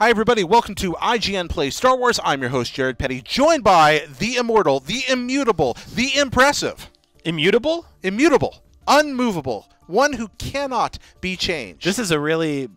Hi, everybody. Welcome to IGN Plays Star Wars. I'm your host, Jared Petty, joined by the immortal, the immutable, the impressive. Immutable? Immutable. Unmovable. One who cannot be changed. This is a really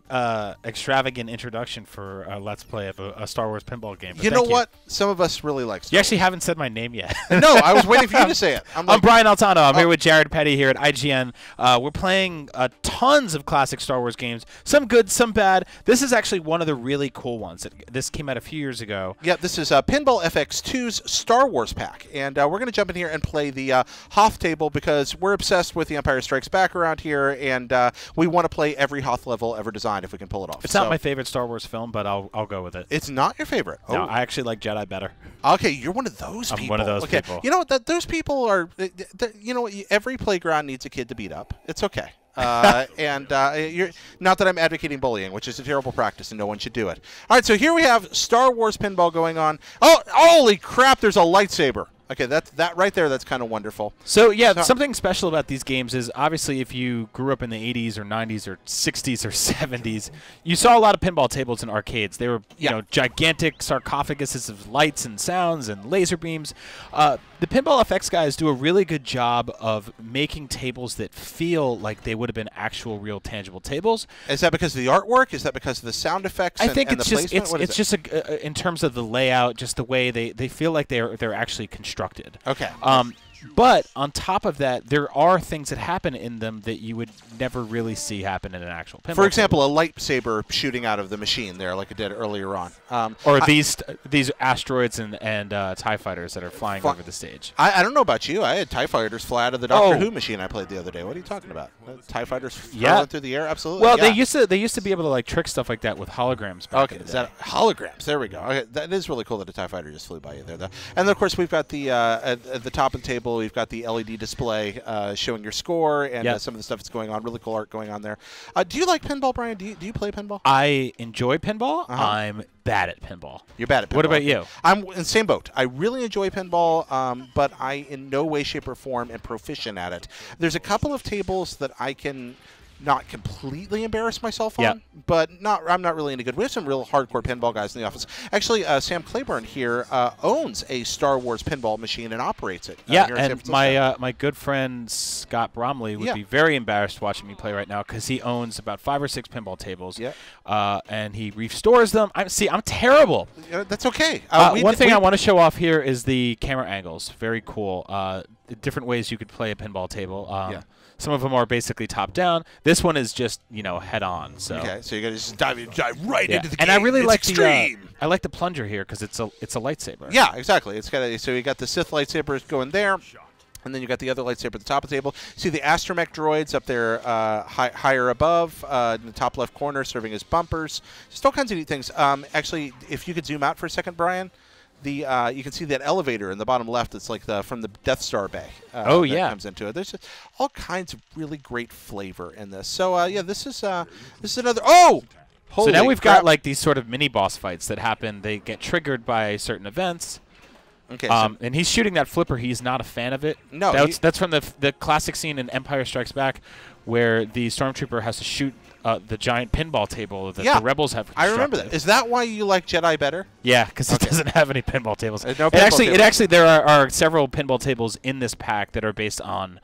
extravagant introduction for a Let's Play of a Star Wars pinball game. You know what? Some of us really like Star You actually haven't said my name yet. No, I was waiting for you to say it. I'm Brian Altano. I'm here with Jared Petty here at IGN. We're playing tons of classic Star Wars games. Some good, some bad. This is actually one of the really cool ones. This came out a few years ago. Yeah, this is Pinball FX2's Star Wars pack. And we're going to jump in here and play the Hoth table because we're obsessed with The Empire Strikes Back around here, and we want to play every Hoth level ever designed if we can pull it off. It's not my favorite Star Wars film, but I'll go with it. It's not your favorite? No, I actually like Jedi better. Okay, you're one of those people. I'm one of those people. You know what? Those people are, you know, every playground needs a kid to beat up. It's okay. You're not that I'm advocating bullying, which is a terrible practice, and no one should do it. All right, so here we have Star Wars pinball going on. Oh, holy crap! There's a lightsaber. Okay, that right there. That's kind of wonderful. So yeah, something special about these games is obviously if you grew up in the 80s or 90s or 60s or 70s, you saw a lot of pinball tables in arcades. They were you know, gigantic sarcophaguses of lights and sounds and laser beams. The Pinball FX guys do a really good job of making tables that feel like they would have been actual, real, tangible tables. Is that because of the artwork? Is that because of the sound effects? I think and it's the just placement? it's just in terms of the layout, just the way they feel like they're actually constructed. Okay. But on top of that, there are things that happen in them that you would never really see happen in an actual pinball. For example, a lightsaber shooting out of the machine there, like it did earlier on. Or these asteroids and TIE fighters that are flying over the stage. I don't know about you. I had TIE fighters fly out of the Doctor Who machine I played the other day. What are you talking about? TIE fighters flying through the air? Absolutely. Well, they used to be able to like trick stuff like that with holograms back in the day. Is that holograms? There we go. Okay, that is really cool that a TIE fighter just flew by you there, though. And then, of course, we've got the at the top of the table, we've got the LED display showing your score and some of the stuff that's going on. Really cool art going on there. Do you like pinball, Brian? Do you play pinball? I enjoy pinball. I'm bad at pinball. You're bad at pinball. What about you? I'm in the same boat. I really enjoy pinball, but I in no way, shape, or form am proficient at it. There's a couple of tables that I can not completely embarrass myself on, but I'm not really any good. We have some real hardcore pinball guys in the office. Actually, Sam Claiborne here owns a Star Wars pinball machine and operates it. Yeah, and my good friend Scott Bromley would be very embarrassed watching me play right now because he owns about 5 or 6 pinball tables. And he restores them. I'm terrible. That's okay. One thing I want to show off here is the camera angles. Very cool. The different ways you could play a pinball table. Some of them are basically top down. This one is just head on. So okay, so you got to just dive right into the game. And I really like extreme. I like the plunger here because it's a lightsaber. Yeah, exactly. It's got so you got the Sith lightsabers going there. And then you got the other lightsaber at the top of the table. See the astromech droids up there higher above in the top left corner serving as bumpers. Just all kinds of neat things. Actually, if you could zoom out for a second, Brian, you can see that elevator in the bottom left. It's like from the Death Star bay. That comes into it. There's just all kinds of really great flavor in this. So yeah, this is another. Oh, holy so now we've crap. got like these sort of mini boss fights that happen. They get triggered by certain events. Okay, and he's shooting that flipper. He's not a fan of it. No, that's from the classic scene in Empire Strikes Back, where the stormtrooper has to shoot the giant pinball table that the rebels have constructed. I remember that. Is that why you like Jedi better? Yeah, because it doesn't have any pinball tables. No pinball tables. There are several pinball tables in this pack that are based on.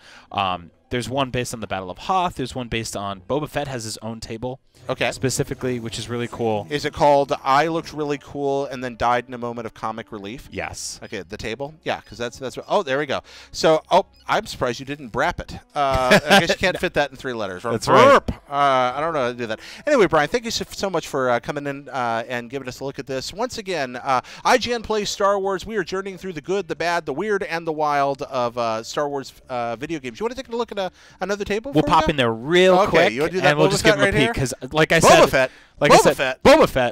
There's one based on the Battle of Hoth. There's one based on Boba Fett has his own table. Okay. Specifically, which is really cool. Is it called I looked really cool and then died in a moment of comic relief? Yes. Okay, the table? Yeah, because that's what, oh, there we go. So, I'm surprised you didn't brap it. I guess you can't fit that in 3 letters. Or that's burp. Right. I don't know how to do that. Anyway, Brian, thank you so much for coming in and giving us a look at this. Once again, IGN Plays Star Wars. We are journeying through the good, the bad, the weird, and the wild of Star Wars video games. You want to take a look at another table? We'll pop in there real quick, you want to do that, and we'll just give them a peek because, like I Boba said, Fett.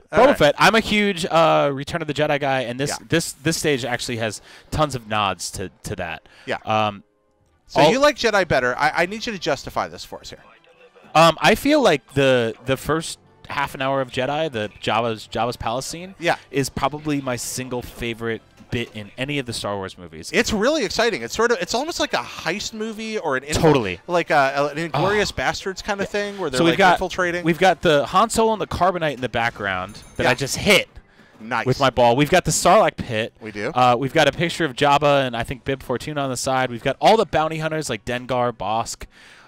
Boba Fett. I'm a huge Return of the Jedi guy, and this stage actually has tons of nods to that. Yeah. So you like Jedi better. I need you to justify this for us here. I feel like the first half an hour of Jedi, the Jabba's palace scene, is probably my single favorite bit in any of the Star Wars movies. It's really exciting. It's almost like a heist movie or an like an Inglourious Bastards kind of thing where they're infiltrating. We've got the Han Solo and the Carbonite in the background that I just hit. Nice. With my ball. We've got the Sarlacc pit. We do. We've got a picture of Jabba and I think Bib Fortuna on the side. We've got all the bounty hunters like Dengar, Bosk,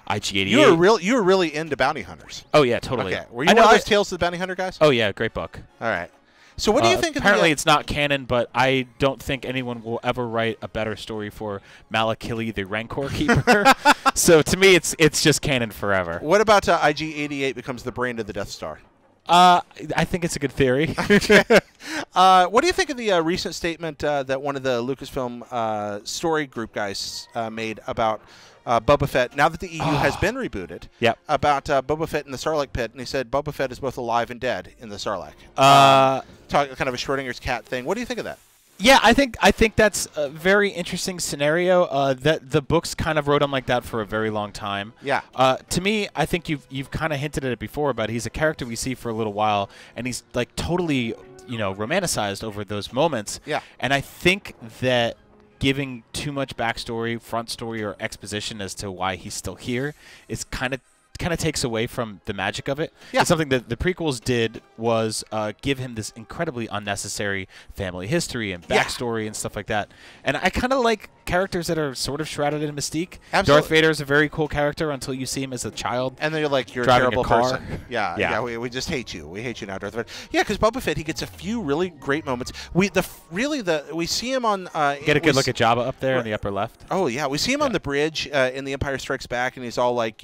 IG-88. You were really into bounty hunters. Oh yeah, totally. Okay. Were you one of those Tales of the Bounty Hunter guys? Oh yeah, great book. All right. So what do you think of apparently it's not canon, but I don't think anyone will ever write a better story for Malakili, the Rancor Keeper. So to me, it's just canon forever. What about IG-88 becomes the brain of the Death Star? I think it's a good theory. What do you think of the recent statement that one of the Lucasfilm story group guys made about Boba Fett, now that the EU has been rebooted, about Boba Fett in the Sarlacc pit, and he said Boba Fett is both alive and dead in the Sarlacc. Kind of a Schrodinger's cat thing. What do you think of that? Yeah, I think that's a very interesting scenario. That the books kind of wrote him like that for a very long time. Yeah. To me, I think you've kind of hinted at it before, but he's a character we see for a little while, and he's like totally romanticized over those moments. Yeah. And I think that giving too much backstory, front story, or exposition as to why he's still here is kind of takes away from the magic of it. Yeah. It's something that the prequels did was give him this incredibly unnecessary family history and backstory and stuff like that. And I kind of like characters that are sort of shrouded in mystique. Absolutely. Darth Vader is a very cool character until you see him as a child. And then you're like, you're a terrible person. Yeah. We just hate you. We hate you now, Darth Vader. Yeah, because Boba Fett, he gets a few really great moments. We see him on. Get a good look at Jabba up there in the upper left. Oh yeah, we see him on the bridge in The Empire Strikes Back, and he's all like,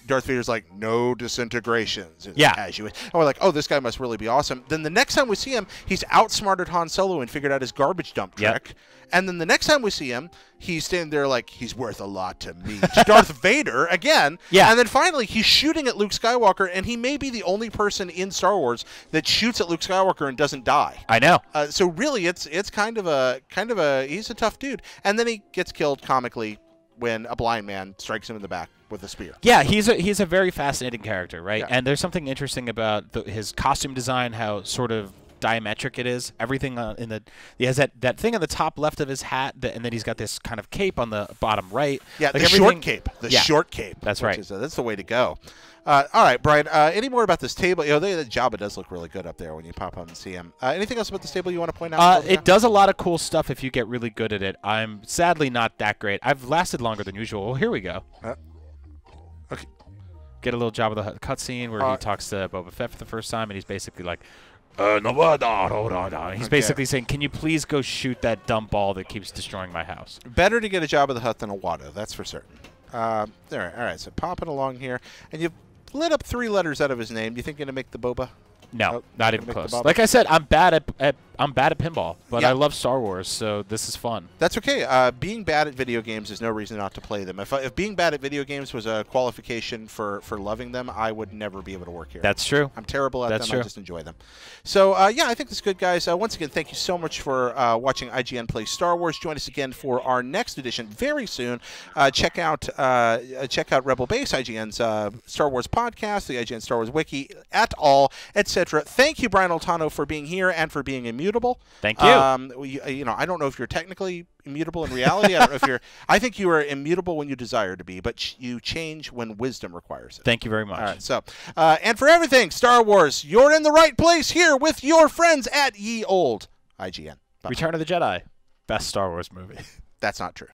Darth Vader's like, no disintegrations. As you, and we're like, oh, this guy must really be awesome. Then the next time we see him, he's outsmarted Han Solo and figured out his garbage dump trick. And then the next time we see him, he's standing there like, he's worth a lot to me. To Darth Vader, again. Yeah. And then finally, he's shooting at Luke Skywalker, and he may be the only person in Star Wars that shoots at Luke Skywalker and doesn't die. I know. So really, it's kind of a he's a tough dude. And then he gets killed comically when a blind man strikes him in the back with a spear. Yeah, he's a very fascinating character, right? Yeah. And there's something interesting about his costume design, how sort of diametric it is. Everything he has that thing on the top left of his hat, and then he's got this kind of cape on the bottom right. Yeah, like the short cape. The short cape. That's right. That's the way to go. All right, Brian. Any more about this table? The Jabba does look really good up there when you pop up and see him. Anything else about this table you want to point out? It does a lot of cool stuff if you get really good at it. I'm sadly not that great. I've lasted longer than usual. Well, here we go. Okay. Get a little Jabba the Hutt cutscene where he talks to Boba Fett for the first time, and he's basically like, he's basically saying, can you please go shoot that dumb ball that keeps destroying my house? Better to get a Jabba the Hutt than a Watto, that's for certain. All right, so popping along here, and you've lit up 3 letters out of his name. Do you think you're going to make the Boba? No, not even close. Like I said, I'm bad at pinball, but I love Star Wars, so this is fun. That's okay. Being bad at video games is no reason not to play them. If being bad at video games was a qualification for loving them, I would never be able to work here. That's true. I'm terrible at them. I just enjoy them. So, yeah, I think that's good, guys. Once again, thank you so much for watching IGN Play Star Wars. Join us again for our next edition very soon. Check out Rebel Base, IGN's Star Wars podcast, the IGN Star Wars Wiki, et al., etc. Thank you, Brian Altano, for being here and for being immutable. Thank you. I don't know if you're technically immutable in reality. I don't know if you're. I think you are immutable when you desire to be, but you change when wisdom requires it. Thank you very much. All right. So, and for everything Star Wars, you're in the right place here with your friends at Ye Old IGN. Bye. Return of the Jedi, best Star Wars movie. That's not true.